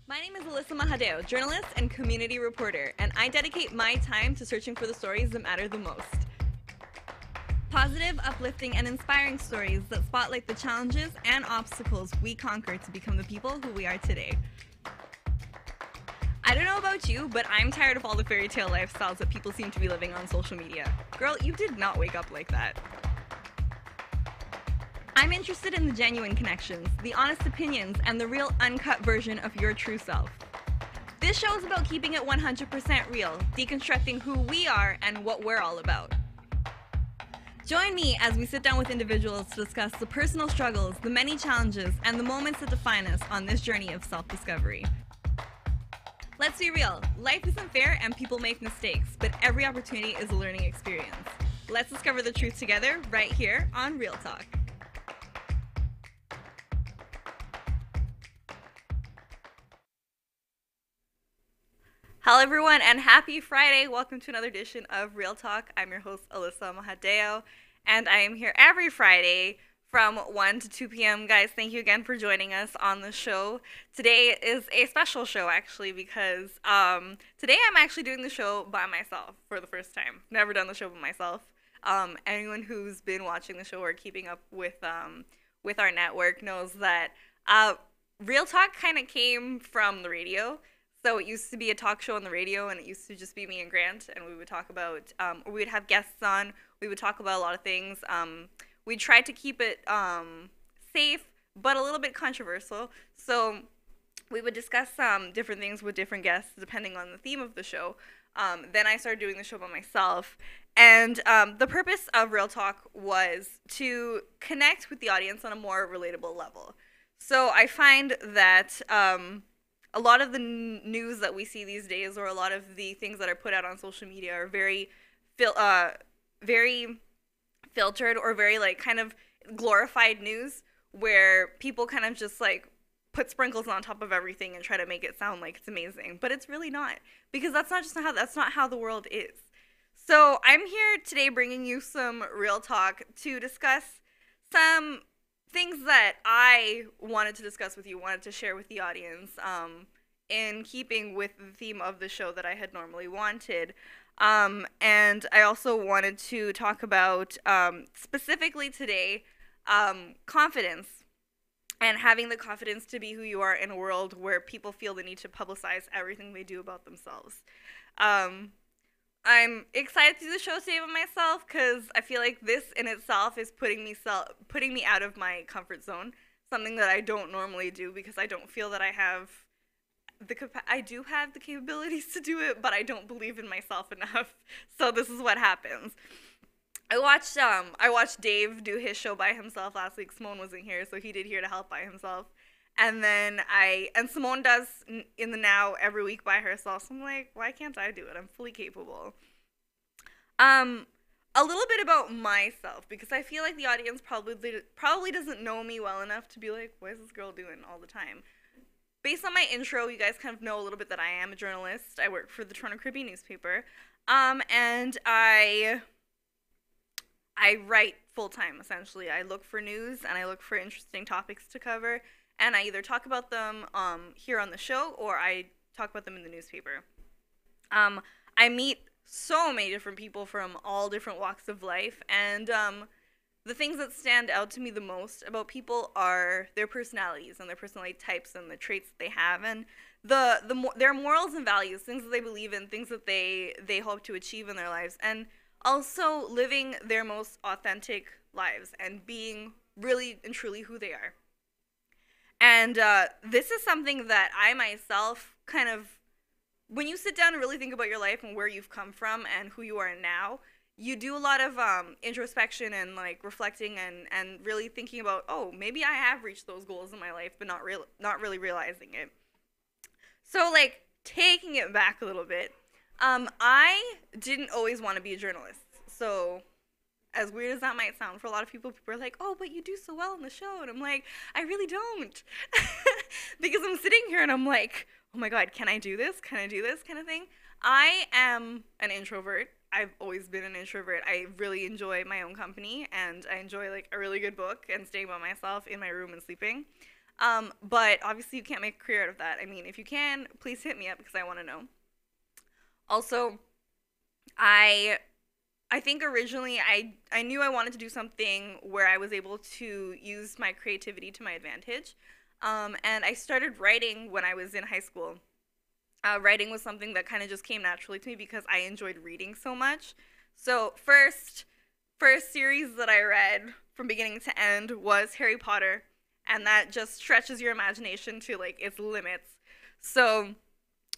My name is Alyssa Mahadeo, journalist and community reporter, and I dedicate my time to searching for the stories that matter the most. Positive, uplifting, and inspiring stories that spotlight the challenges and obstacles we conquer to become the people who we are today. I don't know about you, but I'm tired of all the fairy tale lifestyles that people seem to be living on social media. Girl, you did not wake up like that. I'm interested in the genuine connections, the honest opinions, and the real uncut version of your true self. This show is about keeping it 100% real, deconstructing who we are and what we're all about. Join me as we sit down with individuals to discuss the personal struggles, the many challenges, and the moments that define us on this journey of self-discovery. Let's be real, life isn't fair and people make mistakes, but every opportunity is a learning experience. Let's discover the truth together right here on Real Talk. Hello everyone and happy Friday. Welcome to another edition of Real Talk. I'm your host Alyssa Mahadeo and I am here every Friday from 1 to 2 p.m. Guys, thank you again for joining us on the show. Today is a special show actually because today I'm actually doing the show by myself for the first time. Never done the show by myself. Anyone who's been watching the show or keeping up with our network knows that Real Talk kind of came from the radio. So it used to be a talk show on the radio, and it used to just be me and Grant, and we would talk about, or we would have guests on. We would talk about a lot of things. We tried to keep it safe, but a little bit controversial. So we would discuss different things with different guests, depending on the theme of the show. Then I started doing the show by myself, and the purpose of Real Talk was to connect with the audience on a more relatable level. So I find that a lot of the news that we see these days, or a lot of the things that are put out on social media, are very filtered or very like kind of glorified news, where people kind of just like put sprinkles on top of everything and try to make it sound like it's amazing, but it's really not, because that's not how the world is. So I'm here today bringing you some real talk to discuss some things that I wanted to discuss with you, wanted to share with the audience, in keeping with the theme of the show that I had normally wanted. And I also wanted to talk about, specifically today, confidence, and having the confidence to be who you are in a world where people feel the need to publicize everything they do about themselves. I'm excited to do the show today by myself because I feel like this in itself is putting me out of my comfort zone, something that I don't normally do because I don't feel that I do have the capabilities to do it, but I don't believe in myself enough. So this is what happens. I watched Dave do his show by himself last week. Simone wasn't here, so he did Here to Help by himself. And then Simone does In the Now every week by herself. So I'm like, why can't I do it? I'm fully capable. A little bit about myself, because I feel like the audience probably doesn't know me well enough to be like, what is this girl doing all the time? Based on my intro, you guys kind of know a little bit that I am a journalist. I work for the Toronto Caribbean newspaper. And I write full time, essentially. I look for news and I look for interesting topics to cover. And I either talk about them here on the show, or I talk about them in the newspaper. I meet so many different people from all different walks of life, and the things that stand out to me the most about people are their personalities and their personality types and the traits that they have, and their morals and values, things that they believe in, things that they hope to achieve in their lives, and also living their most authentic lives and being really and truly who they are. And this is something that I myself kind of, when you sit down and really think about your life and where you've come from and who you are now, you do a lot of introspection and like reflecting and really thinking about, oh, maybe I have reached those goals in my life, but not really realizing it. So like taking it back a little bit, I didn't always want to be a journalist. So as weird as that might sound for a lot of people, people are like, oh, but you do so well in the show. And I'm like, I really don't. Because I'm sitting here and I'm like, oh my God, can I do this? Can I do this kind of thing? I am an introvert. I've always been an introvert. I really enjoy my own company, and I enjoy like a really good book and staying by myself in my room and sleeping. But obviously you can't make a career out of that. I mean, if you can, please hit me up because I want to know. Also, I I think originally I knew I wanted to do something where I was able to use my creativity to my advantage. And I started writing when I was in high school. Writing was something that kind of just came naturally to me because I enjoyed reading so much. So first series that I read from beginning to end was Harry Potter, and that just stretches your imagination to like its limits. So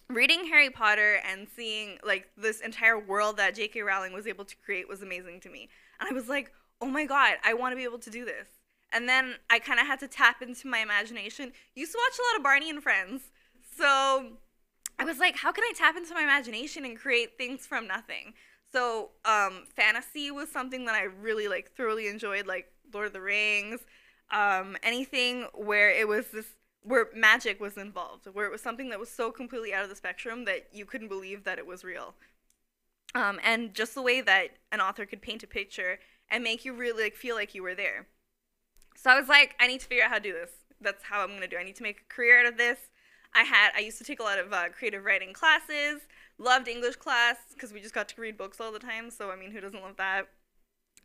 reading Harry Potter and seeing like this entire world that J.K. Rowling was able to create was amazing to me. And I was like, "Oh my god, I want to be able to do this." And then I kind of had to tap into my imagination. Used to watch a lot of Barney and Friends. So I was like, how can I tap into my imagination and create things from nothing? So fantasy was something that I really like thoroughly enjoyed, like Lord of the Rings, anything where it was this where magic was involved, where it was something that was so completely out of the spectrum that you couldn't believe that it was real. And just the way that an author could paint a picture and make you really like feel like you were there. So I was like, I need to figure out how to do this. That's how I'm gonna do. I need to make a career out of this. I used to take a lot of creative writing classes. Loved English class because we just got to read books all the time. So I mean, who doesn't love that?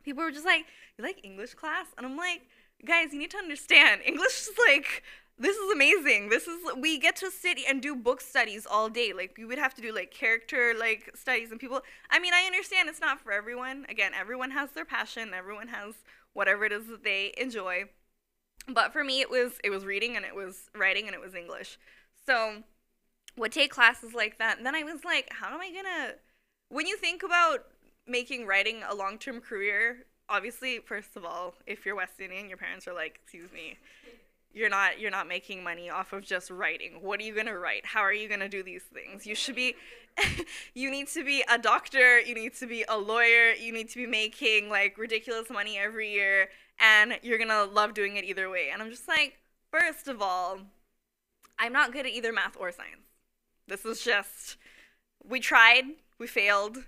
People were just like, "You like English class?" And I'm like, "Guys, you need to understand. English is like this is amazing. This is we get to sit and do book studies all day. Like we would have to do like character like studies and people. I mean, I understand it's not for everyone. Again, everyone has their passion. Everyone has whatever it is that they enjoy. But for me, it was reading and it was writing and it was English. So would take classes like that. And then I was like, how am I gonna? When you think about making writing a long term career, obviously, first of all, if you're West Indian, your parents are like, excuse me, you're not making money off of just writing. What are you gonna write? How are you gonna do these things? You should be you need to be a doctor, you need to be a lawyer, you need to be making like ridiculous money every year and you're gonna love doing it either way. And I'm just like, first of all, I'm not good at either math or science. This is just we tried, we failed.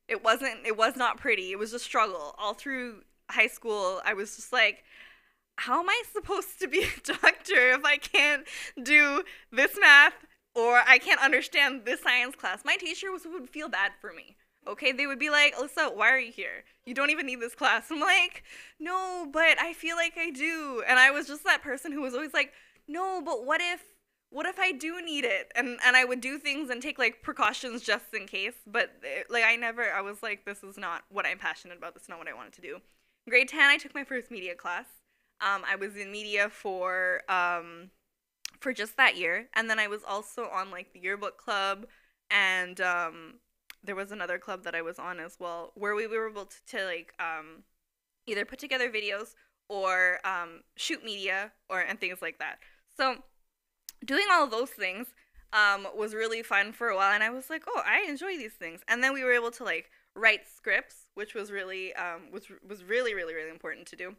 It was not pretty. It was a struggle. All through high school, I was just like, how am I supposed to be a doctor if I can't do this math or I can't understand this science class? My teacher would feel bad for me. Okay, they would be like, Alyssa, why are you here? You don't even need this class. I'm like, no, but I feel like I do. And I was just that person who was always like, no, but what if I do need it? And I would do things and take like precautions just in case. But like I was like, this is not what I'm passionate about. This is not what I wanted to do. In grade 10, I took my first media class. I was in media for just that year, and then I was also on like the yearbook club, and there was another club that I was on as well, where we were able to like either put together videos or shoot media or and things like that. So doing all of those things was really fun for a while, and I was like, oh, I enjoy these things. And then we were able to like write scripts, which was really was really really really important to do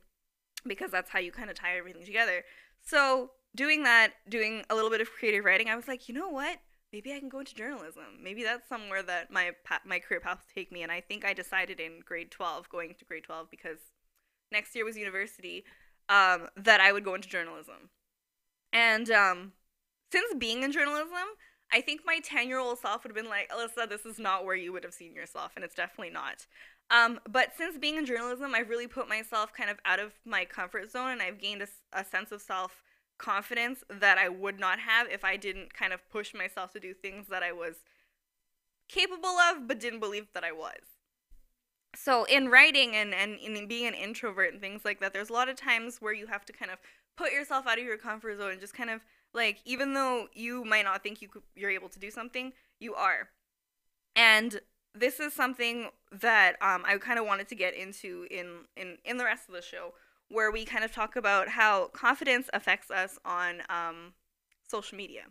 because that's how you kind of tie everything together. So doing that, doing a little bit of creative writing, I was like, you know what? Maybe I can go into journalism. Maybe that's somewhere that my career path will take me. And I think I decided in grade 12, going to grade 12, because next year was university, that I would go into journalism. And since being in journalism, I think my 10-year-old self would have been like, Alyssa, this is not where you would have seen yourself, and it's definitely not. But since being in journalism, I've really put myself kind of out of my comfort zone, and I've gained a sense of self confidence that I would not have if I didn't kind of push myself to do things that I was capable of but didn't believe that I was. So in writing and in being an introvert and things like that, there's a lot of times where you have to kind of put yourself out of your comfort zone and just kind of like, even though you might not think you're able to do something, you are. And this is something that I kind of wanted to get into in the rest of the show, where we kind of talk about how confidence affects us on social media.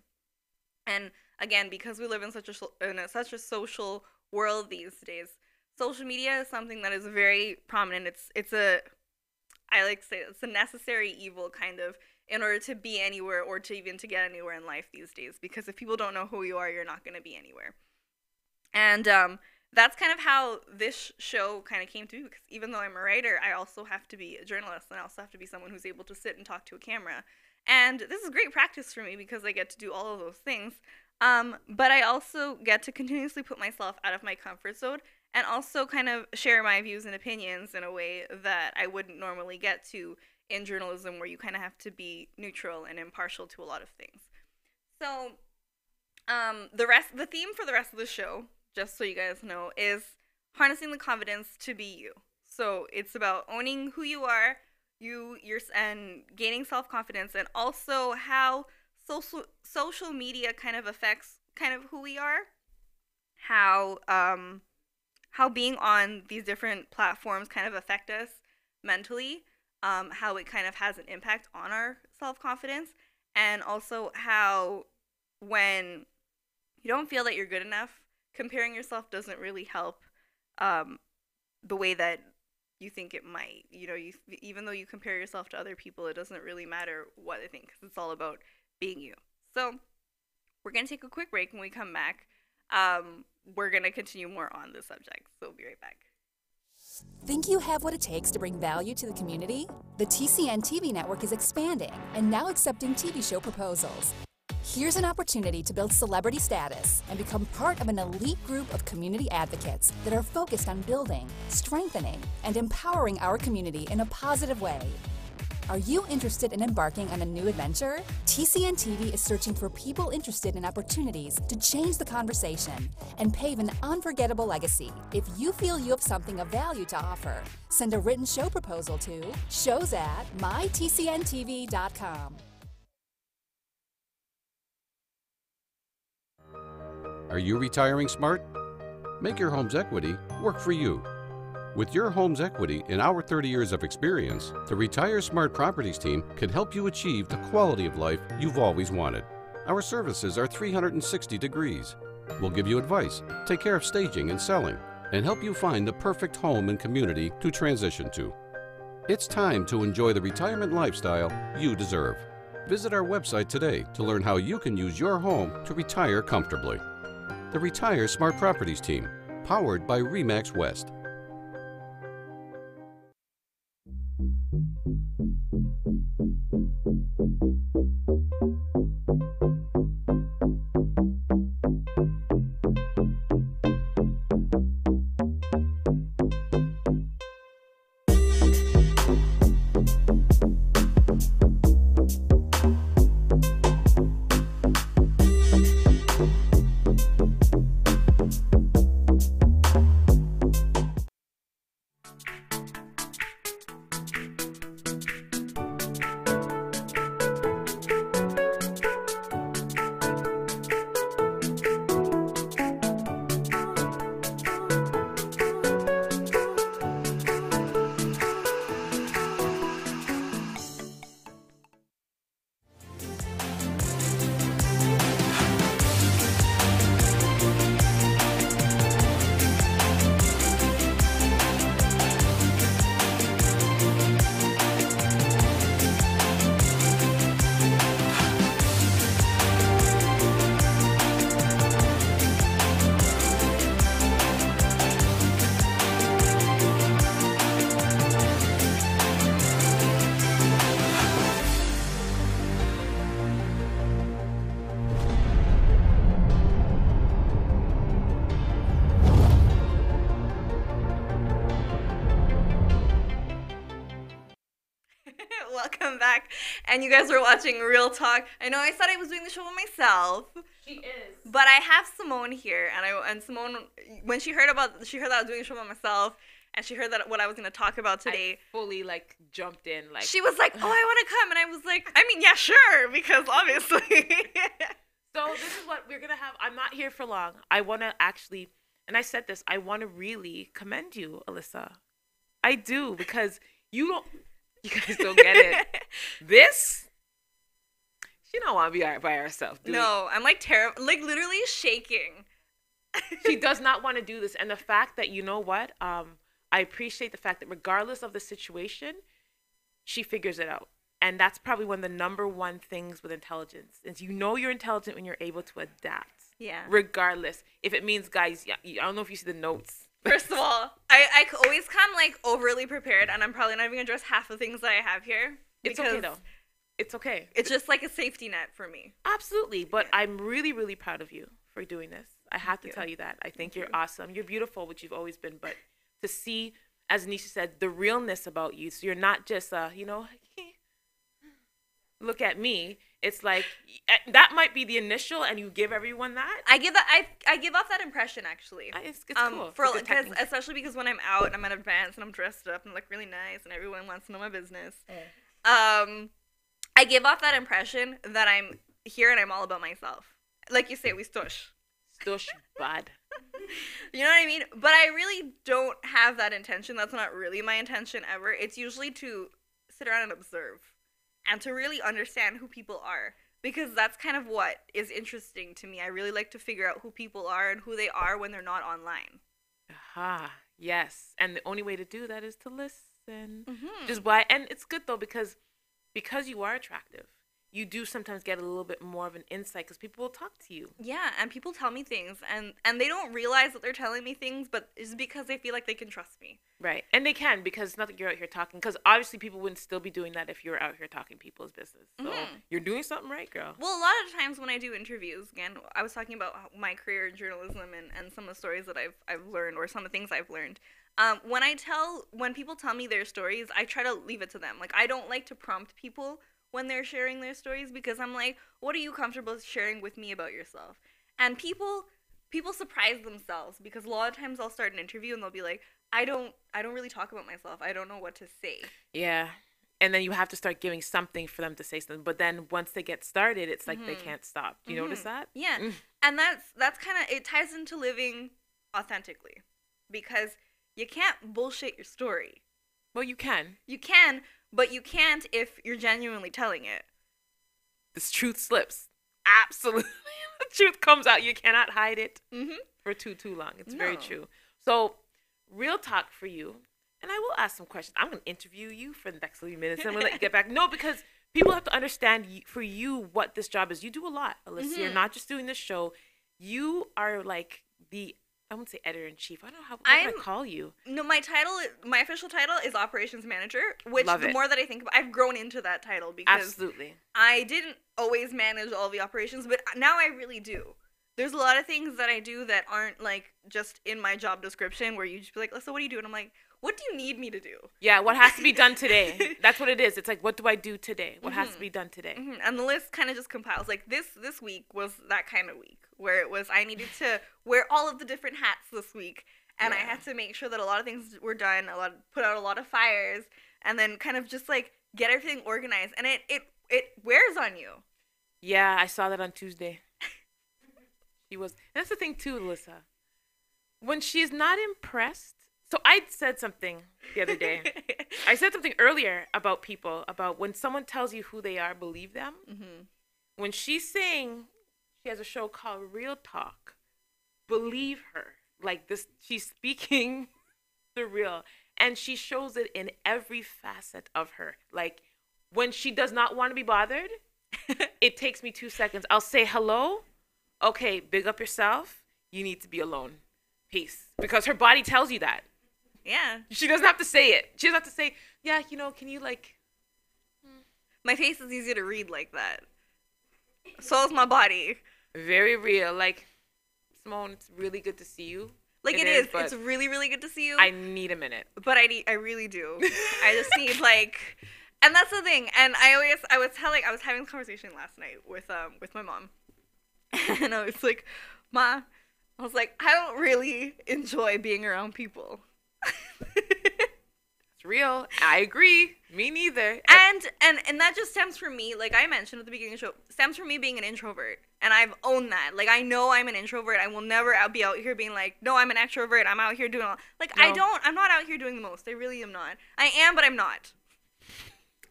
And again, because we live in such a social world these days, social media is something that is very prominent. It's a I like to say it's a necessary evil kind of in order to be anywhere or to even to get anywhere in life these days. Because if people don't know who you are, you're not going to be anywhere. And that's kind of how this show kind of came to be, because even though I'm a writer, I also have to be a journalist, and I also have to be someone who's able to sit and talk to a camera. And this is great practice for me because I get to do all of those things. But I also get to continuously put myself out of my comfort zone and also kind of share my views and opinions in a way that I wouldn't normally get to in journalism, where you kind of have to be neutral and impartial to a lot of things. So, the theme for the rest of the show, just so you guys know, is harnessing the confidence to be you. So it's about owning who you are, and gaining self-confidence, and also how social media kind of affects kind of who we are, how being on these different platforms kind of affect us mentally, how it kind of has an impact on our self-confidence, and also how when you don't feel that you're good enough, comparing yourself doesn't really help the way that you think it might. Even though you compare yourself to other people, it doesn't really matter what they think, because it's all about being you. So we're going to take a quick break. When we come back, we're going to continue more on this subject. So we'll be right back. Think you have what it takes to bring value to the community? The TCN TV network is expanding and now accepting TV show proposals. Here's an opportunity to build celebrity status and become part of an elite group of community advocates that are focused on building, strengthening, and empowering our community in a positive way. Are you interested in embarking on a new adventure? TCN TV is searching for people interested in opportunities to change the conversation and pave an unforgettable legacy. If you feel you have something of value to offer, send a written show proposal to shows@mytcntv.com. Are you retiring smart? Make your home's equity work for you. With your home's equity and our 30 years of experience, the Retire Smart Properties team can help you achieve the quality of life you've always wanted. Our services are 360 degrees. We'll give you advice, take care of staging and selling, and help you find the perfect home and community to transition to. It's time to enjoy the retirement lifestyle you deserve. Visit our website today to learn how you can use your home to retire comfortably. The Retire Smart Properties team, powered by RE/MAX West. Welcome back, and you guys were watching Real Talk. I know I said I was doing the show by myself. She is. But I have Simone here, and Simone, when she heard that I was doing the show by myself, and she heard that what I was going to talk about today, I fully jumped in she was like, "Oh, I want to come," and I was like, "I mean, yeah, sure," because obviously. So this is what we're gonna have. I'm not here for long. I want to actually, and I said this, I want to really commend you, Alyssa. I do, because you guys don't get it. She don't want to be by herself. No, I'm terrible, literally shaking. She does not want to do this, and the fact that, you know what, I appreciate the fact that regardless of the situation, she figures it out. And that's probably one of the number one things with intelligence is you're intelligent when you're able to adapt. Yeah. Regardless. If it means, guys, I don't know if you see the notes. First of all, I always come overly prepared, and I'm probably not even going to address half the things that I have here. It's okay, though. it's okay. It's just like a safety net for me. Absolutely. But I'm really, really proud of you for doing this. I have to you. tell you that. I think you're awesome. You're beautiful, which you've always been. But to see, as Anisha said, the realness about you. So you're not just, look at me. It's like that might be the initial, and you give everyone that. I give that. I give off that impression actually. It's cool. Because especially because when I'm out, I'm at events and I'm dressed up and look really nice, and everyone wants to know my business. I give off that impression that I'm here and I'm all about myself. Like you say, we stush. Stush bad. You know what I mean? But I really don't have that intention. That's not really my intention ever. It's usually to sit around and observe and to really understand who people are, because that's kind of what is interesting to me. I really like to figure out who people are and who they are when they're not online. Aha, yes. And the only way to do that is to listen. Which is why, and it's good though, because you are attractive, you do sometimes get a little bit more of an insight because people will talk to you. Yeah, and people tell me things, and they don't realize that they're telling me things, but it's because they feel like they can trust me. Right, and they can, because it's not that you're out here talking, because obviously people wouldn't still be doing that if you were out here talking people's business. So you're doing something right, girl. Well, a lot of times when I do interviews, again, I was talking about my career in journalism and some of the stories that I've learned, or some of the things I've learned. When people tell me their stories, I try to leave it to them. Like, I don't like to prompt people when they're sharing their stories, because I'm like, what are you comfortable sharing with me about yourself? And people surprise themselves, because a lot of times I'll start an interview and they'll be like, I don't really talk about myself. I don't know what to say. Yeah. And then you have to start giving something for them to say something. But then once they get started, it's like they can't stop. Do you notice that? Yeah. And that's kind of, it ties into living authentically, because you can't bullshit your story. Well, you can. You can, but you can't if you're genuinely telling it. This truth slips. Absolutely. The truth comes out. You cannot hide it for too long. It's very true. So, real talk for you. And I will ask some questions. I'm going to interview you for the next 30 minutes, and I'm going to let you get back. No, because people have to understand for you what this job is. You do a lot, Alyssa. You're not just doing this show. You are like I wouldn't say editor-in-chief. I don't know what can I call you? No, my official title is operations manager, which the more that I think about, I've grown into that title, because absolutely, I didn't always manage all the operations, but now I really do. There's a lot of things that I do that aren't like just in my job description, where you just be like, so what do you do? And I'm like, what do you need me to do? Yeah, what has to be done today? That's what it is. It's like, what do I do today? What has to be done today? And the list kind of just compiles. Like this week was that kind of week, where it was I needed to wear all of the different hats this week, and I had to make sure that a lot of things were done, put out a lot of fires, and then kind of just like get everything organized. And it wears on you. Yeah, I saw that on Tuesday. She was. That's the thing too, Alyssa. When she's not impressed. So I said something the other day. I said something earlier about people, about when someone tells you who they are, believe them. When she's saying she has a show called Real Talk, believe her. Like this, she's speaking the real. And she shows it in every facet of her. Like when she does not want to be bothered, it takes me 2 seconds. I'll say hello. Okay, big up yourself. You need to be alone. Peace. Because her body tells you that. Yeah. She doesn't have to say it. She doesn't have to say, yeah, can you like... My face is easy to read like that. So is my body. Very real. Like, Simone, it's really good to see you. Like it is. It's really, really good to see you. I need a minute. But I really do. I just need like... And that's the thing. And I was having a conversation last night with my mom. And I was like, Ma, I was like, I don't really enjoy being around people. It's real. I agree. Me neither. And that just stems from me, like I mentioned at the beginning of the show, stems from me being an introvert. And I've owned that. Like, I know I'm an introvert. I will never be out here being like, no, I'm an extrovert. I'm out here doing all... Like, no. I'm not out here doing the most. I really am not. I am, but I'm not.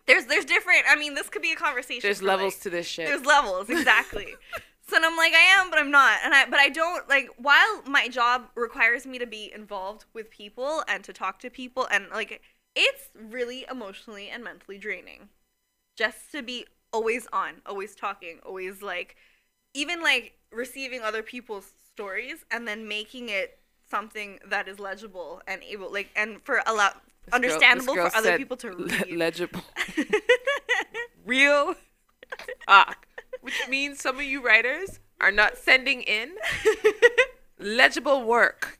There's different... I mean, this could be a conversation. There's levels to this shit. There's levels, exactly. So I'm like, I am, but I'm not. But I don't, like, while my job requires me to be involved with people and to talk to people, and, like, it's really emotionally and mentally draining. Just to be always on, always talking, always, like, even, like, receiving other people's stories and then making it something that is legible and able, like, and for understandable for other people to read. Legible. real talk, which means some of you writers are not sending in legible work.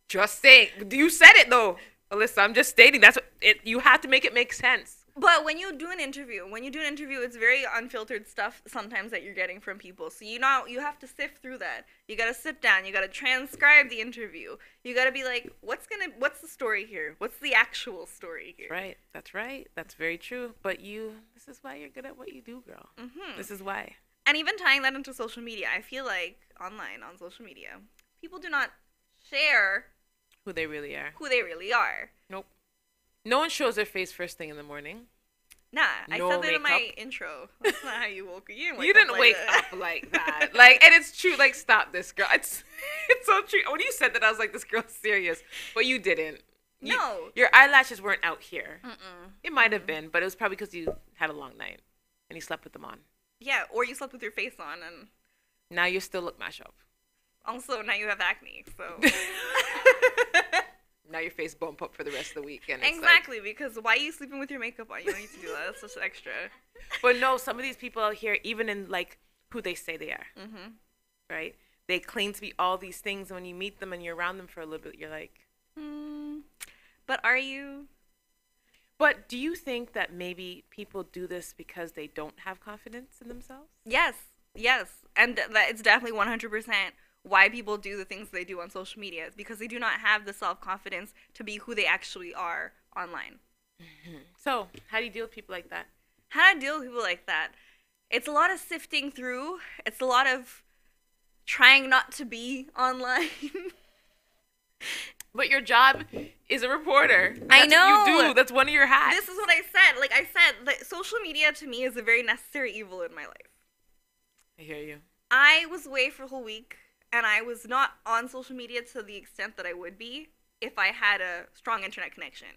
Just saying. You said it though, Alyssa. I'm just stating that's what it. You have to make it make sense. But when you do an interview, it's very unfiltered stuff sometimes that you're getting from people. So you have to sift through that. You gotta sit down. You gotta transcribe the interview. You gotta be like, what's the story here? What's the actual story here? Right. That's right. That's very true. But this is why you're good at what you do, girl. Mm-hmm. This is why. And even tying that into social media, I feel like on social media, people do not share who they really are. Nope. No one shows their face first thing in the morning. Nah, I said that in my intro. That's not how you woke up. You didn't wake up like that. Like, and it's true. Like, stop this, girl. It's so true. When you said that, I was like, this girl's serious. But you didn't. No. Your eyelashes weren't out here. Mm-mm. It might have been, but it was probably because you had a long night and you slept with them on. Yeah, or you slept with your face on and... Now you still look mashed up. Also, now you have acne, so... Now your face bump up for the rest of the week. And exactly, because why are you sleeping with your makeup on? You don't need to do that. That's just extra. But no, some of these people out here, even in like who they say they are, right? They claim to be all these things. And when you meet them and you're around them for a little bit, you're like, but are you? But do you think that maybe people do this because they don't have confidence in themselves? Yes. And that it's definitely 100%. Why people do the things they do on social media is because they do not have the self-confidence to be who they actually are online. Mm-hmm. So, how do you deal with people like that? How do I deal with people like that? It's a lot of sifting through. It's a lot of trying not to be online. But your job is a reporter. I know. What you do. That's one of your hats. This is what I said. Like I said, like, social media to me is a very necessary evil in my life. I hear you. I was away for a whole week. And I was not on social media to the extent that I would be if I had a strong internet connection.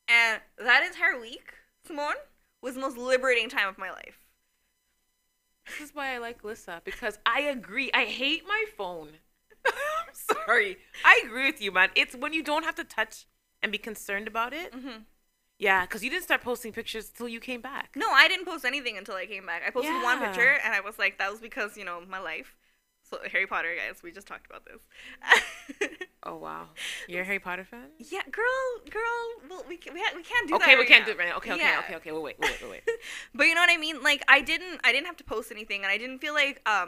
And that entire week, Simone, was the most liberating time of my life. This is why I like Alyssa, because I agree. I hate my phone. I'm sorry. I agree with you, man. It's when you don't have to touch and be concerned about it. Mm-hmm. Yeah, because you didn't start posting pictures until you came back. No, I didn't post anything until I came back. I posted one picture, and I was like, that was because, my life. So Harry Potter, guys, we just talked about this. Oh wow, you're a Harry Potter fan? Yeah, girl. Well, we can't do that. Okay, we can't now. do it right now. Okay. We'll wait. But you know what I mean? Like I didn't have to post anything, and I didn't feel like I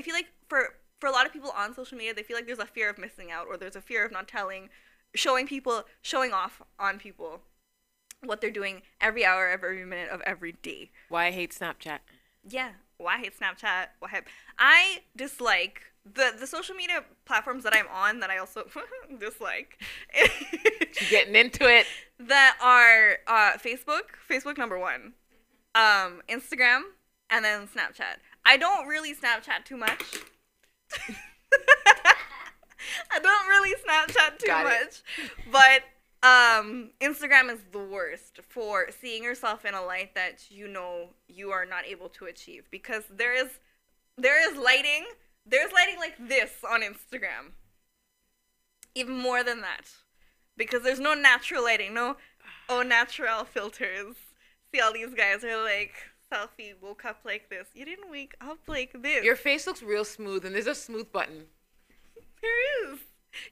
feel like for a lot of people on social media, they feel like there's a fear of missing out, or there's a fear of not showing off on people what they're doing every hour, every minute of every day. Why I hate Snapchat. Yeah. Why I hate Snapchat. I dislike the social media platforms that I'm on that I also dislike. You're getting into it. That are Facebook number 1, Instagram, and then Snapchat. I don't really Snapchat too much. But Instagram is the worst for seeing yourself in a light that you are not able to achieve, because there is lighting. There's lighting like this on Instagram. Even more than that. Because there's no natural lighting, no au natural filters. See, all these guys are like, selfie, woke up like this. You didn't wake up like this. Your face looks real smooth, and there's a smooth button. There is.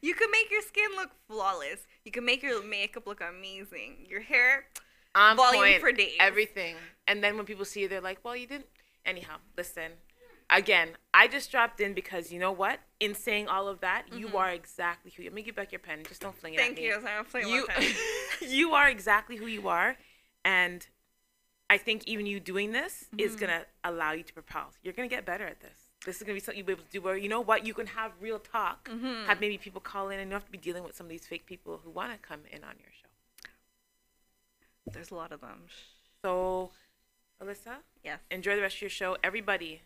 You can make your skin look flawless. You can make your makeup look amazing. Your hair, on volume point, for days. Everything. And then when people see you, they're like, well, you didn't. Anyhow, listen. Again, I just dropped in because you know what? In saying all of that, you are exactly who you are. Let me give back your pen. Just don't fling it at me. Thank you. I'm not flinging my pen. You are exactly who you are. And I think even you doing this is going to allow you to propel. You're going to get better at this. This is going to be something you'll be able to do where, you know what, you can have real talk, have maybe people call in, and you don't have to be dealing with some of these fake people who want to come in on your show. There's a lot of them. So, Alyssa? Yes. Enjoy the rest of your show. Everybody,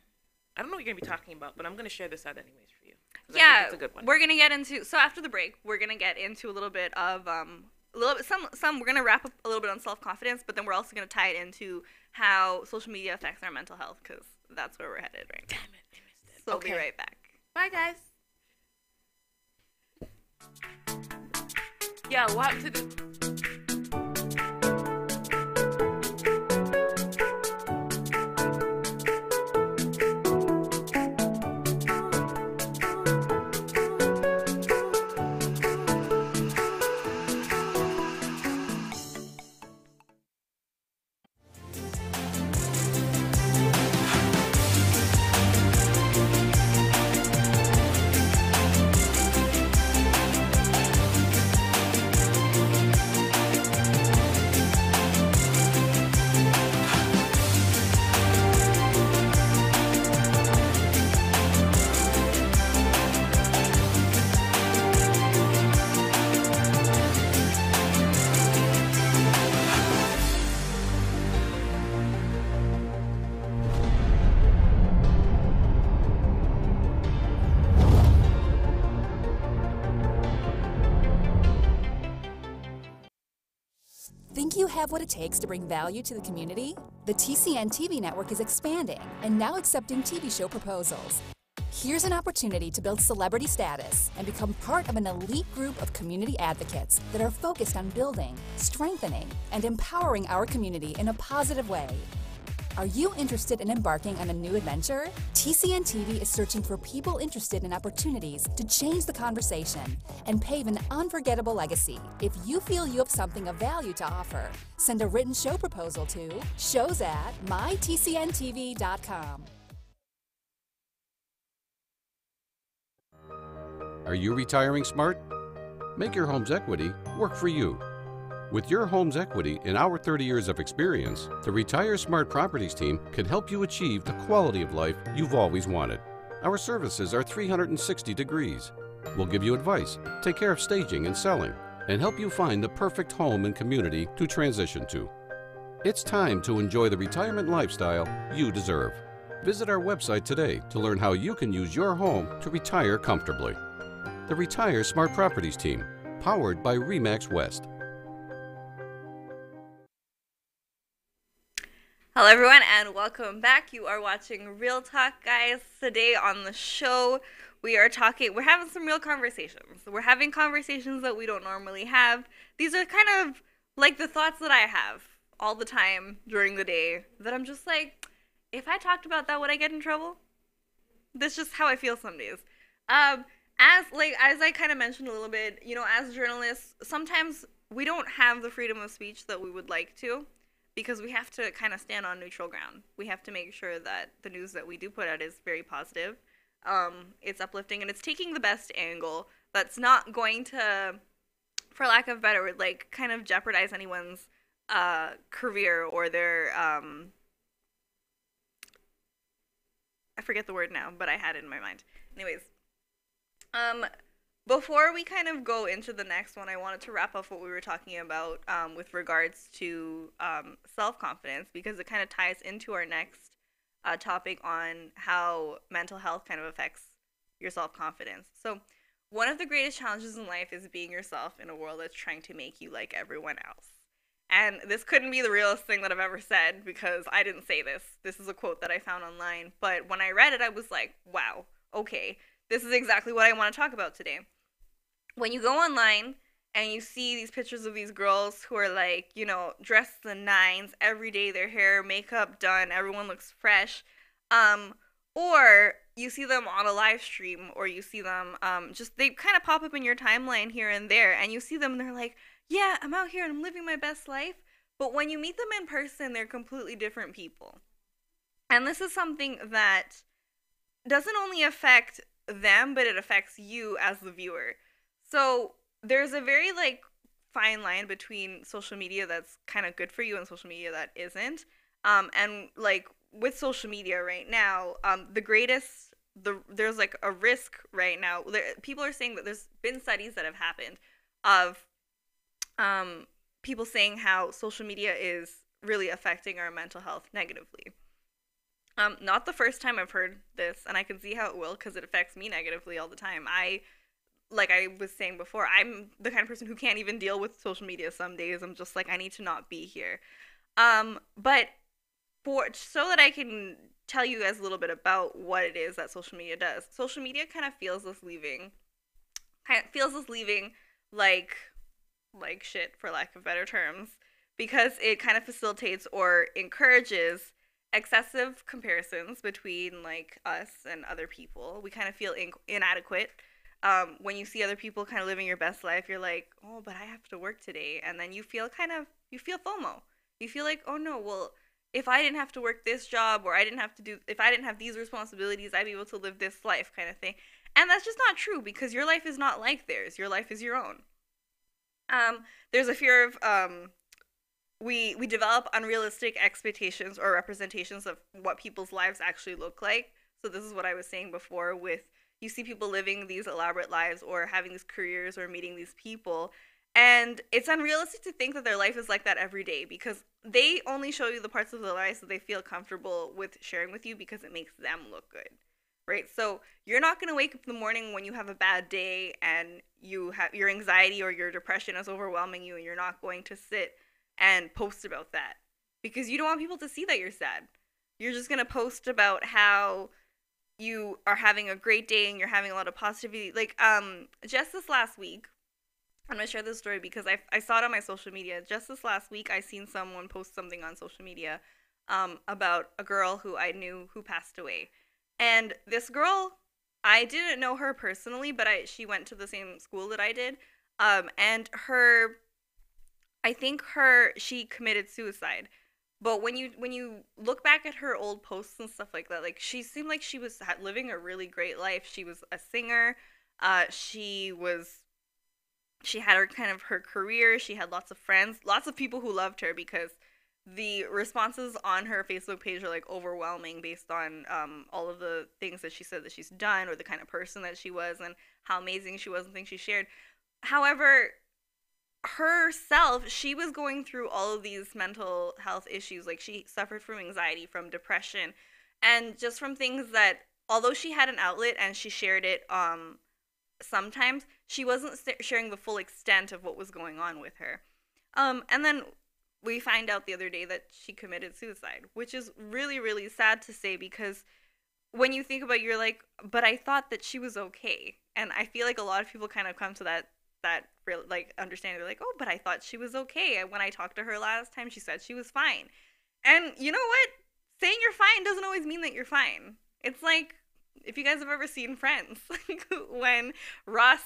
I don't know what you're going to be talking about, but I'm going to share this out anyways for you. Yeah, I think it's a good one. We're going to get into, so after the break, we're going to get into a little bit of, we're going to wrap up a little bit on self-confidence, but then we're also going to tie it into how social media affects our mental health, because that's where we're headed right now. Damn it, I missed it. So we'll be right back. Bye, guys. Yeah, what happened to the... have what it takes to bring value to the community? The TCN TV network is expanding and now accepting TV show proposals. Here's an opportunity to build celebrity status and become part of an elite group of community advocates that are focused on building, strengthening, and empowering our community in a positive way. Are you interested in embarking on a new adventure? TCN TV is searching for people interested in opportunities to change the conversation and pave an unforgettable legacy. If you feel you have something of value to offer, send a written show proposal to shows@mytcntv.com. Are you retiring smart? Make your home's equity work for you. With your home's equity and our 30 years of experience, the Retire Smart Properties team can help you achieve the quality of life you've always wanted. Our services are 360 degrees. We'll give you advice, take care of staging and selling, and help you find the perfect home and community to transition to. It's time to enjoy the retirement lifestyle you deserve. Visit our website today to learn how you can use your home to retire comfortably. The Retire Smart Properties team, powered by RE/MAX West. Hello everyone and welcome back. You are watching Real Talk, guys. Today on the show, we're having some real conversations. We're having conversations that we don't normally have. These are kind of like the thoughts that I have all the time during the day that I'm just like, if I talked about that, would I get in trouble? That's just how I feel some days. As I kind of mentioned a little bit, as journalists, sometimes we don't have the freedom of speech that we would like to, because we have to kind of stand on neutral ground. We have to make sure that the news that we do put out is very positive. It's uplifting, and it's taking the best angle that's not going to, for lack of a better word, like kind of jeopardize anyone's career or their, I forget the word now, but I had it in my mind. Anyways, before we kind of go into the next one, I wanted to wrap up what we were talking about with regards to self-confidence, because it kind of ties into our next topic on how mental health kind of affects your self-confidence. So one of the greatest challenges in life is being yourself in a world that's trying to make you like everyone else. And this couldn't be the realest thing that I've ever said, because I didn't say this. This is a quote that I found online. But when I read it, I was like, wow, okay, this is exactly what I want to talk about today. When you go online and you see these pictures of these girls who are like, dressed to the nines every day, their hair, makeup done, everyone looks fresh, or you see them on a live stream, or you see them they kind of pop up in your timeline here and there, and you see them and they're like, yeah, I'm out here and I'm living my best life. But when you meet them in person, they're completely different people. And this is something that doesn't only affect them, but it affects you as the viewer. So there's a very fine line between social media that's kind of good for you and social media that isn't. And with social media right now, there's a risk right now. People are saying that there's been studies that have happened of people saying how social media is really affecting our mental health negatively. Not the first time I've heard this, and I can see how it will, because it affects me negatively all the time. Like I was saying before, I'm the kind of person who can't even deal with social media some days. I'm just like, I need to not be here. But so that I can tell you guys a little bit about what it is that social media does. Social media kind of feels us leaving like shit, for lack of better terms, because it kind of facilitates or encourages excessive comparisons between us and other people. We kind of feel inadequate. When you see other people kind of living your best life, you're like, oh, but I have to work today. And then you feel FOMO. You feel like, oh no, well, if I didn't have to work this job, or if I didn't have these responsibilities, I'd be able to live this life, kind of thing. And that's just not true, because your life is not like theirs. Your life is your own. There's a fear of, we develop unrealistic expectations or representations of what people's lives actually look like. So this is what I was saying before with, you see people living these elaborate lives or having these careers or meeting these people, and it's unrealistic to think that their life is like that every day, because they only show you the parts of their lives that they feel comfortable with sharing with you because it makes them look good, right? So you're not going to wake up in the morning when you have a bad day and you have your anxiety or your depression is overwhelming you, and you're not going to sit and post about that, because you don't want people to see that you're sad. You're just going to post about how you are having a great day and you're having a lot of positivity. Like, just this last week, I'm going to share this story because I saw it on my social media. Just this last week, I seen someone post something on social media about a girl who I knew who passed away. And this girl, I didn't know her personally, but she went to the same school that I did. And she committed suicide. But when you look back at her old posts and stuff like that, like, she seemed like she was living a really great life. She was a singer. She had her career. She had lots of friends, lots of people who loved her, because the responses on her Facebook page are like overwhelming based on all of the things that she said that she's done, or the kind of person that she was, and how amazing she was and things she shared. However, herself, she was going through all of these mental health issues. Like, she suffered from anxiety, from depression, and just from things that, although she had an outlet and she shared it sometimes, she wasn't sharing the full extent of what was going on with her. And then we find out the other day that she committed suicide, which is really, really sad to say, because when you think about it, you're like, but I thought that she was okay. And I feel like a lot of people kind of come to that real, like, understanding. They're like, oh, but I thought she was okay. And when I talked to her last time, she said she was fine. And you know what? Saying you're fine doesn't always mean that you're fine. It's like, if you guys have ever seen Friends, when Ross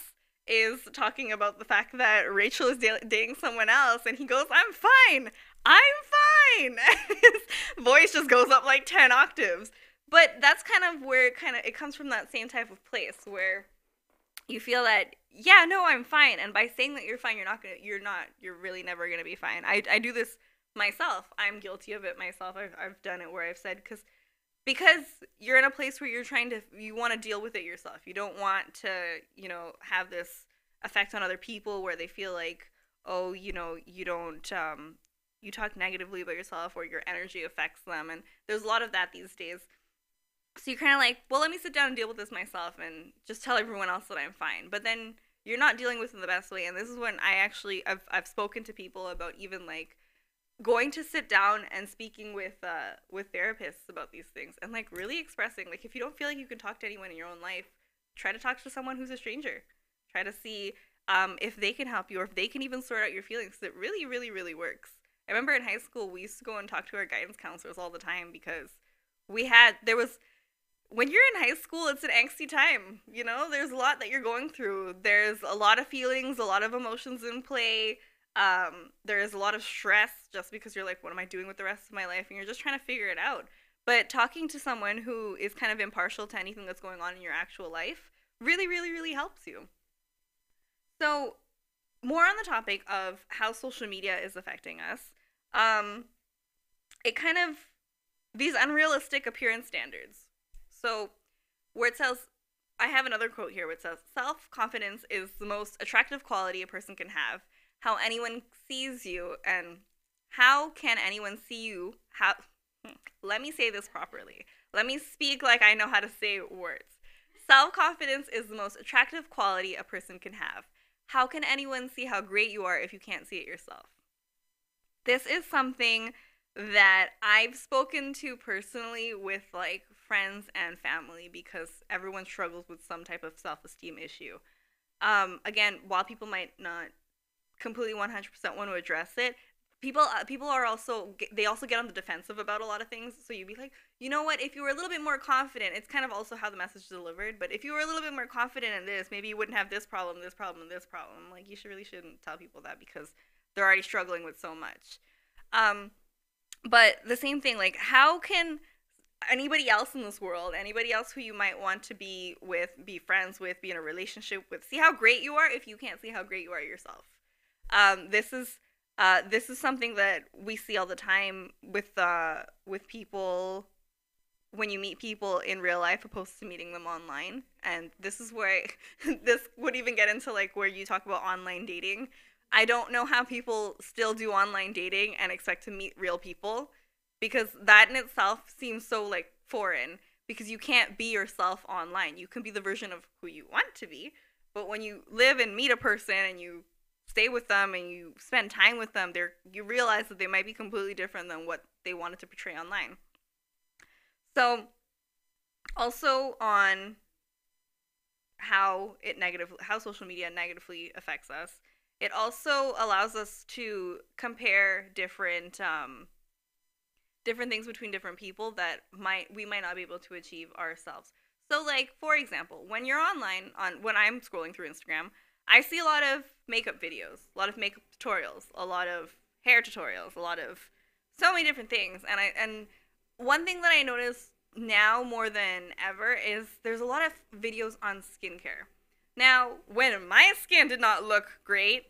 is talking about the fact that Rachel is dating someone else, and he goes, I'm fine. And his voice just goes up like 10 octaves. But that's kind of where it comes from, that same type of place where you feel that, yeah, no, I'm fine. And by saying that you're fine, you're really never going to be fine. I do this myself. I'm guilty of it myself. I've done it where I've said, because you're in a place where you want to deal with it yourself. You don't want to, have this effect on other people where they feel like, oh, you don't, you talk negatively about yourself, or your energy affects them. And there's a lot of that these days. So you're kind of like, well, let me sit down and deal with this myself and just tell everyone else that I'm fine. But then you're not dealing with it in the best way. And this is when I've spoken to people about even like going to sit down and speaking with therapists about these things, and like really expressing, like, if you don't feel like you can talk to anyone in your own life, try to talk to someone who's a stranger. Try to see if they can help you, or if they can even sort out your feelings. It really, really, really works. I remember in high school, we used to go and talk to our guidance counselors all the time, because when you're in high school, it's an angsty time. There's a lot that you're going through. There's a lot of feelings, a lot of emotions in play. There's a lot of stress, just because you're like, what am I doing with the rest of my life? And you're just trying to figure it out. But talking to someone who is kind of impartial to anything that's going on in your actual life really, really, really helps you. So, more on the topic of how social media is affecting us. These unrealistic appearance standards. So, where it says, I have another quote here where it says, self-confidence is the most attractive quality a person can have. How anyone sees you, and how can anyone see you? Let me say this properly. Let me speak like I know how to say words. Self-confidence is the most attractive quality a person can have. How can anyone see how great you are if you can't see it yourself? This is something that I've spoken to personally with like friends and family, because everyone struggles with some type of self-esteem issue. Again, while people might not completely 100% want to address it, people are also get on the defensive about a lot of things. So you'd be like, you know what, if you were a little bit more confident, it's kind of also how the message is delivered, but if you were a little bit more confident in this, maybe you wouldn't have this problem, this problem, and this problem. Like, you really shouldn't tell people that, because they're already struggling with so much. But the same thing, like, how can anybody else in this world, anybody else who you might want to be with, be friends with, be in a relationship with, see how great you are if you can't see how great you are yourself? This is something that we see all the time with people, when you meet people in real life opposed to meeting them online. And this is where this would even get into like where you talk about online dating. I don't know how people still do online dating and expect to meet real people, because that in itself seems so like foreign, because you can't be yourself online. You can be the version of who you want to be, but when you live and meet a person and you stay with them and you spend time with them, you realize that they might be completely different than what they wanted to portray online. So, also on how social media negatively affects us, it also allows us to compare different things between different people that we might not be able to achieve ourselves. So, like, for example, when you're online, when I'm scrolling through Instagram, I see a lot of makeup videos, a lot of makeup tutorials, a lot of hair tutorials, a lot of so many different things. And one thing that I notice now more than ever is there's a lot of videos on skincare. Now, when my skin did not look great,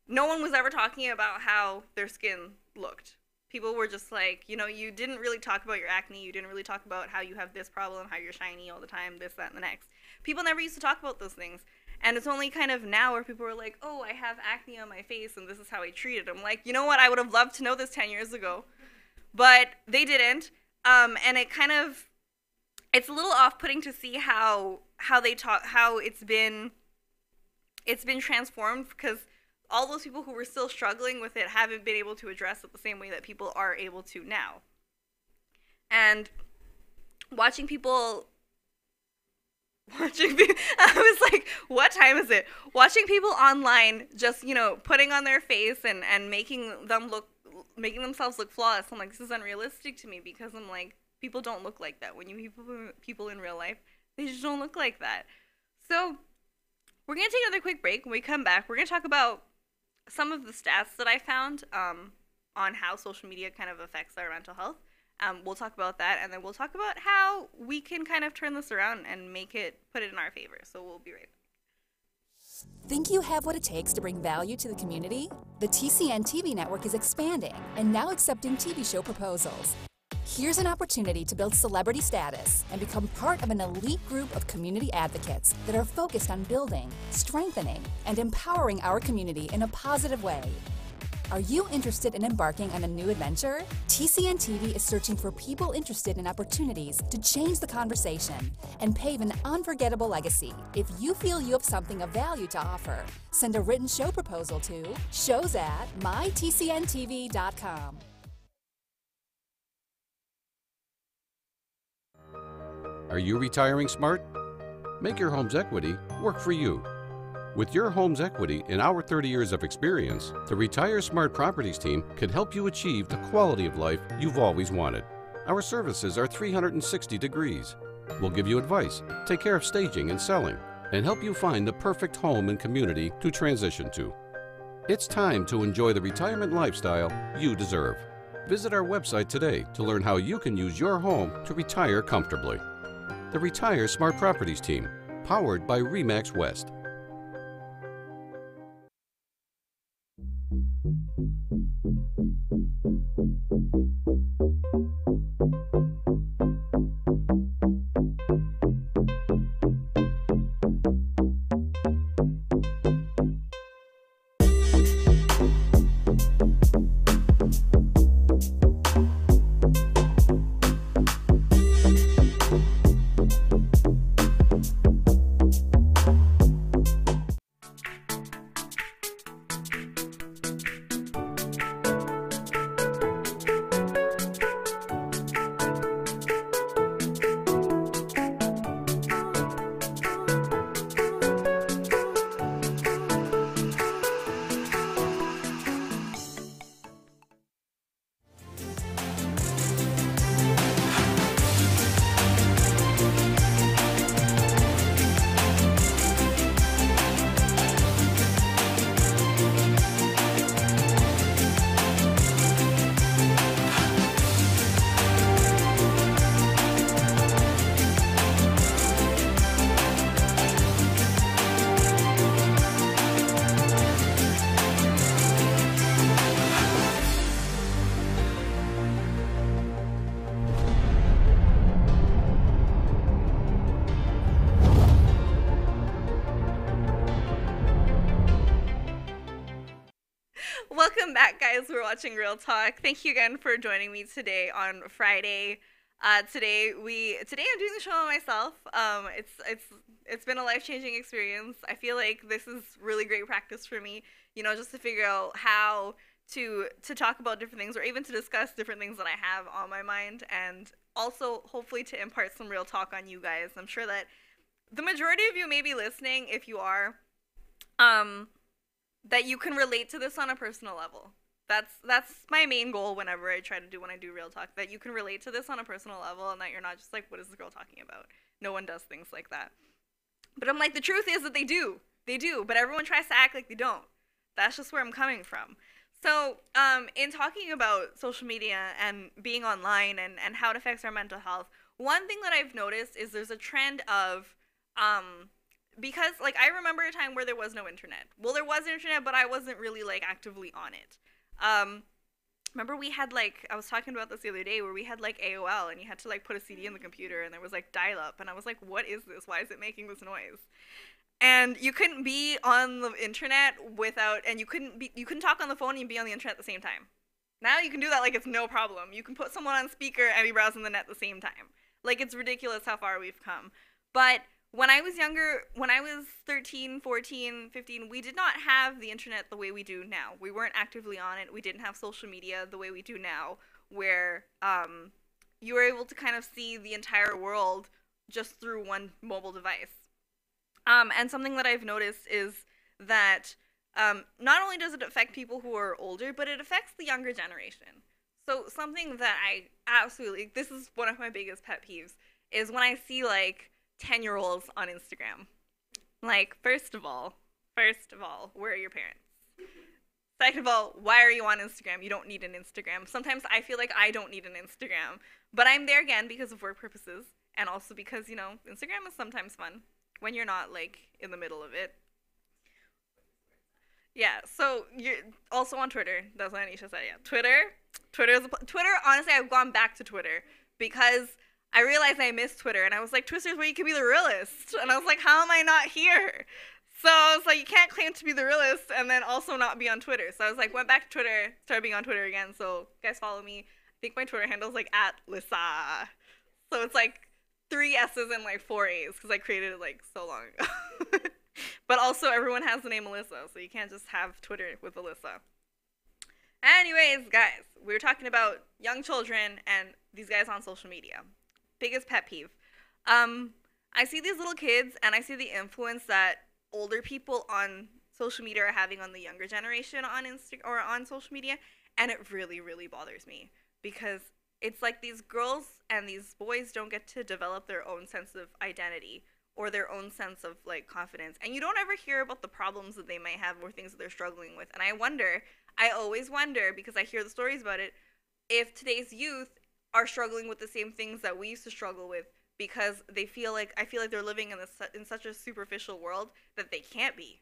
no one was ever talking about how their skin looked. People were just like, you didn't really talk about your acne. You didn't really talk about how you have this problem, how you're shiny all the time, this, that, and the next. People never used to talk about those things. And it's only kind of now where people are like, oh, I have acne on my face and this is how I treat it. I'm like, you know what? I would have loved to know this 10 years ago. But they didn't. And it's a little off-putting to see how they talk, how it's been transformed, because all those people who were still struggling with it haven't been able to address it the same way that people are able to now. And watching people, I was like, what time is it? Watching people online just, putting on their face and making themselves look flawless. I'm like, this is unrealistic to me, because I'm like, people don't look like that. When you meet people in real life, they just don't look like that. So we're going to take another quick break. When we come back, we're going to talk about some of the stats that I found on how social media kind of affects our mental health. We'll talk about that, and then we'll talk about how we can kind of turn this around and put it in our favor. So we'll be right back. Think you have what it takes to bring value to the community? The TCN TV network is expanding and now accepting TV show proposals. Here's an opportunity to build celebrity status and become part of an elite group of community advocates that are focused on building, strengthening, and empowering our community in a positive way. Are you interested in embarking on a new adventure? TCN TV is searching for people interested in opportunities to change the conversation and pave an unforgettable legacy. If you feel you have something of value to offer, send a written show proposal to shows@mytcntv.com. Are you retiring smart? Make your home's equity work for you. With your home's equity in our 30 years of experience, the Retire Smart Properties team can help you achieve the quality of life you've always wanted. Our services are 360 degrees. We'll give you advice, take care of staging and selling, and help you find the perfect home and community to transition to. It's time to enjoy the retirement lifestyle you deserve. Visit our website today to learn how you can use your home to retire comfortably. The Retire Smart Properties team, powered by RE/MAX West. Welcome back, guys. We're watching Real Talk. Thank you again for joining me today on Friday. Today I'm doing the show by myself. It's been a life-changing experience. I feel like this is really great practice for me, you know, just to figure out how to talk about different things, or even to discuss different things that I have on my mind, and also hopefully to impart some real talk on you guys. I'm sure that the majority of you may be listening, if you are, that you can relate to this on a personal level. That's my main goal when I do real talk, that you can relate to this on a personal level, and that you're not just like, what is the girl talking about? No one does things like that. But I'm like, the truth is that they do, but everyone tries to act like they don't. That's just where I'm coming from. So, in talking about social media and being online and how it affects our mental health, one thing that I've noticed is there's a trend of, because, like, I remember a time where there was no internet. Well, there was internet, but I wasn't really, like, actively on it. Remember we had, like, I was talking about this the other day, where we had, like, AOL, and you had to, like, put a CD in the computer, and there was, like, dial-up, and I was like, what is this? Why is it making this noise? And you couldn't be on the internet without, and you couldn't talk on the phone and be on the internet at the same time. Now you can do that like it's no problem. You can put someone on speaker and be browsing the net at the same time. Like, it's ridiculous how far we've come. But when I was younger, when I was 13, 14, 15, we did not have the internet the way we do now. We weren't actively on it. We didn't have social media the way we do now, where you were able to kind of see the entire world just through one mobile device. And something that I've noticed is that not only does it affect people who are older, but it affects the younger generation. So something that I absolutely, this is one of my biggest pet peeves, is when I see, like, 10-year-olds on Instagram. Like, first of all, where are your parents? Second of all, why are you on Instagram? You don't need an Instagram. Sometimes I feel like I don't need an Instagram. But I'm there, again, because of work purposes, and also because, you know, Instagram is sometimes fun when you're not, like, in the middle of it. Yeah, so you're also on Twitter. That's what Anisha said, yeah. Twitter, honestly, I've gone back to Twitter because I realized I missed Twitter, and I was like, Twitter's where you can be the realist. And I was like, how am I not here? So I was like, you can't claim to be the realist and then also not be on Twitter. So I was like, went back to Twitter, started being on Twitter again. So guys follow me. I think my Twitter handle is like @Alyssa. So it's like 3 S's and like 4 A's because I created it like so long ago. But also everyone has the name Alyssa, so you can't just have Twitter with Alyssa. Anyways, guys, we were talking about young children and these guys on social media. Biggest pet peeve. I see these little kids and I see the influence that older people on social media are having on the younger generation on or on social media, and it really, really bothers me because it's like these girls and these boys don't get to develop their own sense of identity or their own sense of, like, confidence. And you don't ever hear about the problems that they might have or things that they're struggling with. And I always wonder, because I hear the stories about it, if today's youth are struggling with the same things that we used to struggle with, because I feel like they're living in such a superficial world that they can't be.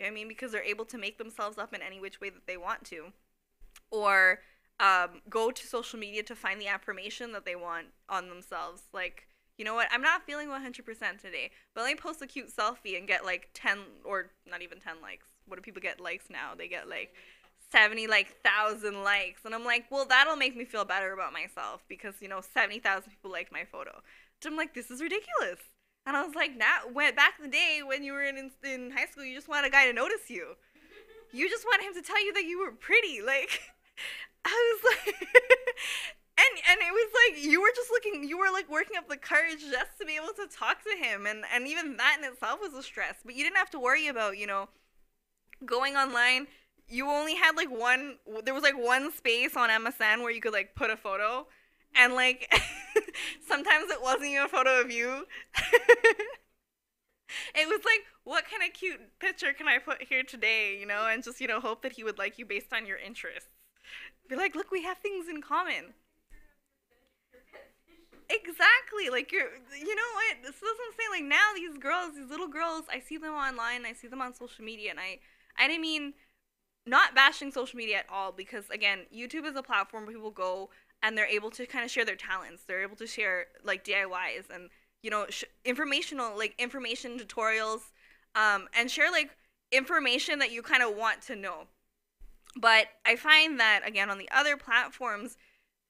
You know what I mean? Because they're able to make themselves up in any which way that they want to. Or go to social media to find the affirmation that they want on themselves. Like, you know what, I'm not feeling 100% today, but let me post a cute selfie and get like 10, or not even 10 likes. What do people get likes now? They get like 70,000 likes. And I'm like, well, that'll make me feel better about myself because, you know, 70,000 people liked my photo. So I'm like, this is ridiculous. And I was like, back in the day when you were in high school, you just wanted a guy to notice you. You just wanted him to tell you that you were pretty. Like, I was like, and it was like, you were like working up the courage just to be able to talk to him. And even that in itself was a stress. But you didn't have to worry about, you know, going online. You only had like there was like one space on MSN where you could like put a photo. And like, sometimes it wasn't even a photo of you. It was like, what kind of cute picture can I put here today, you know? And just, you know, hope that he would like you based on your interests. Be like, look, we have things in common. Exactly. Like, you know what? This doesn't say, like, now these little girls, I see them online, I see them on social media, and I didn't mean, not bashing social media at all, because, again, YouTube is a platform where people go and they're able to kind of share their talents. They're able to share, like, DIYs and, you know, information tutorials, and share, like, information that you kind of want to know. But I find that, again, on the other platforms,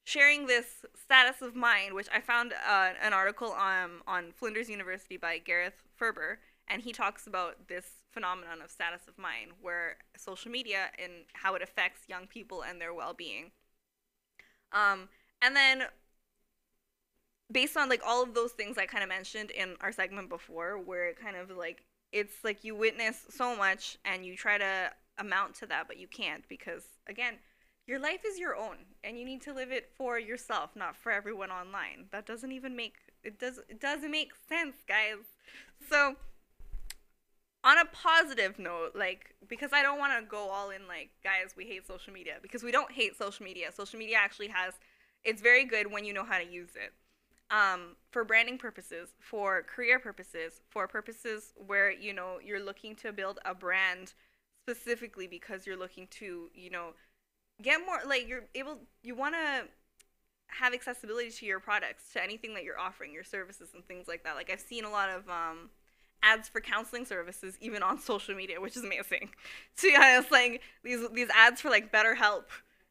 sharing this status of mind, which I found an article on Flinders University by Gareth Ferber, and he talks about this phenomenon of status of mind, where social media and how it affects young people and their well-being. And then based on like all of those things I kind of mentioned in our segment before, where it kind of like it's like you witness so much and you try to amount to that, but you can't, because again, your life is your own and you need to live it for yourself, not for everyone online. That doesn't even make it doesn't make sense, guys. So on a positive note, like, because I don't want to go all in like, guys, we hate social media, because we don't hate social media. Social media actually it's very good when you know how to use it. For branding purposes, for career purposes, for purposes where, you know, you're looking to build a brand specifically because you're looking to, you know, get more, like, you want to have accessibility to your products, to anything that you're offering, your services and things like that. Like, I've seen a lot of ads for counseling services even on social media, which is amazing. To be honest, like, these ads for like BetterHelp,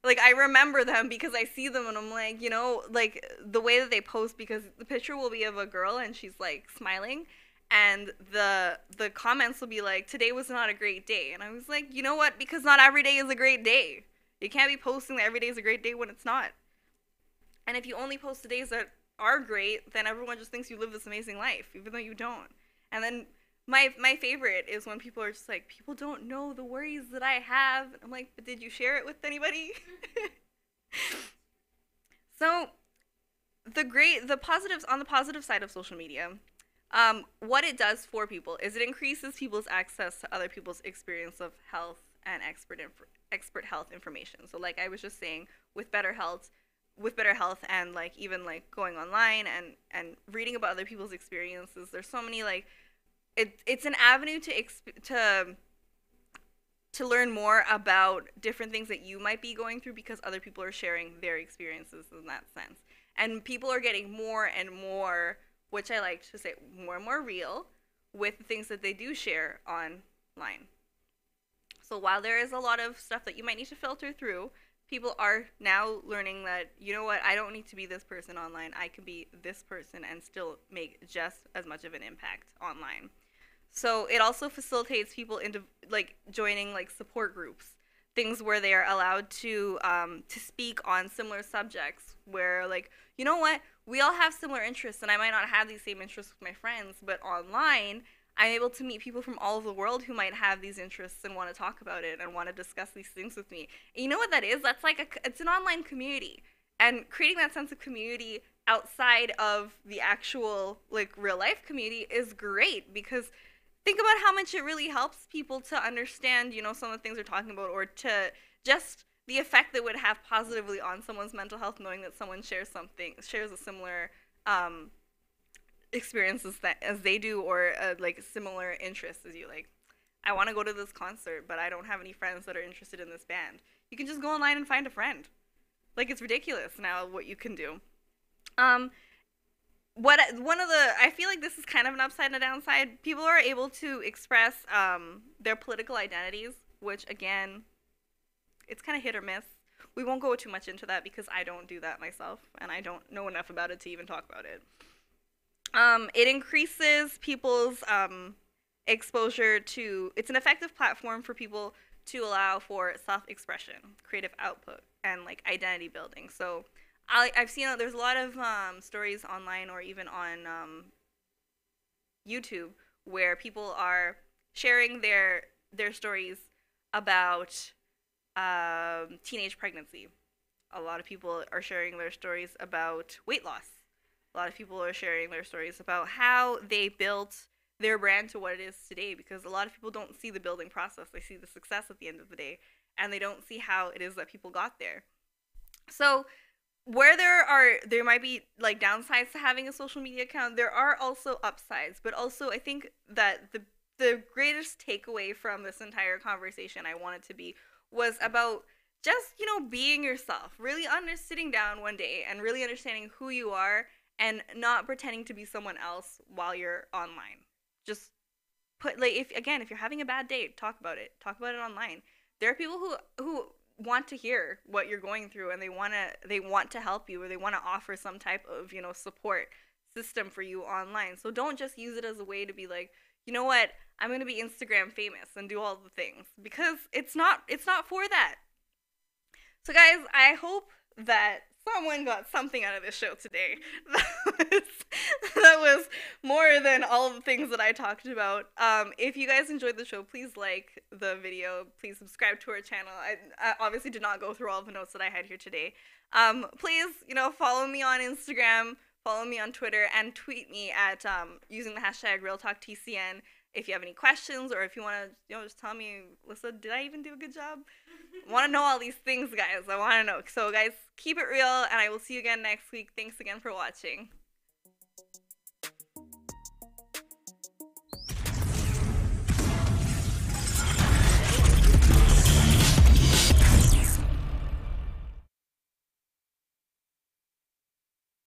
like, I remember them because I see them and I'm like, you know, like the way that they post, because the picture will be of a girl and she's like smiling, and the comments will be like, today was not a great day. And I was like, you know what, because not every day is a great day. You can't be posting that every day is a great day when it's not. And if you only post the days that are great, then everyone just thinks you live this amazing life, even though you don't. And then my favorite is when people are just like, people don't know the worries that I have. I'm like, but did you share it with anybody? So the positives, on the positive side of social media, what it does for people is it increases people's access to other people's experience of health and expert health information. So like I was just saying, with better health and like even like going online and reading about other people's experiences, there's so many like, it's an avenue to learn more about different things that you might be going through, because other people are sharing their experiences in that sense. And people are getting more and more, which I like to say, more and more real with the things that they do share online. So while there is a lot of stuff that you might need to filter through, people are now learning that, you know what, I don't need to be this person online. I can be this person and still make just as much of an impact online. So it also facilitates people into like joining like support groups, things where they are allowed to speak on similar subjects, where like, you know what, we all have similar interests, and I might not have these same interests with my friends, but online I'm able to meet people from all over the world who might have these interests and want to talk about it and want to discuss these things with me. And you know what that is? That's like it's an online community, and creating that sense of community outside of the actual like real life community is great, because think about how much it really helps people to understand, you know, some of the things they're talking about, or to just the effect that would have positively on someone's mental health, knowing that someone shares a similar experiences that as they do, or like similar interests as you. Like, I want to go to this concert, but I don't have any friends that are interested in this band. You can just go online and find a friend. Like, it's ridiculous now what you can do. I feel like this is kind of an upside and a downside. People are able to express their political identities, which again, it's kind of hit or miss. We won't go too much into that because I don't do that myself, and I don't know enough about it to even talk about it. It increases people's exposure to. It's an effective platform for people to allow for self-expression, creative output, and like identity building. So I've seen there's a lot of stories online or even on YouTube where people are sharing their stories about teenage pregnancy. A lot of people are sharing their stories about weight loss. A lot of people are sharing their stories about how they built their brand to what it is today, because a lot of people don't see the building process. They see the success at the end of the day, and they don't see how it is that people got there. So where there might be like downsides to having a social media account, there are also upsides. But also I think that the greatest takeaway from this entire conversation I wanted to be was about just, you know, being yourself, really sitting down one day and really understanding who you are, and not pretending to be someone else while you're online. Just put, like, if you're having a bad day, talk about it online. There are people who want to hear what you're going through, and they want to help you, or they want to offer some type of, you know, support system for you online. So don't just use it as a way to be like, you know what, I'm going to be Instagram famous and do all the things, because it's not for that. So guys, I hope that someone got something out of this show today. That was more than all of the things that I talked about. If you guys enjoyed the show, please like the video. Please subscribe to our channel. I obviously did not go through all of the notes that I had here today. Please, you know, follow me on Instagram, follow me on Twitter, and tweet me at using the hashtag RealTalkTCN if you have any questions, or if you want to, you know, just tell me, Alyssa, did I even do a good job? I want to know all these things, guys. I want to know. So, guys, keep it real, and I will see you again next week. Thanks again for watching.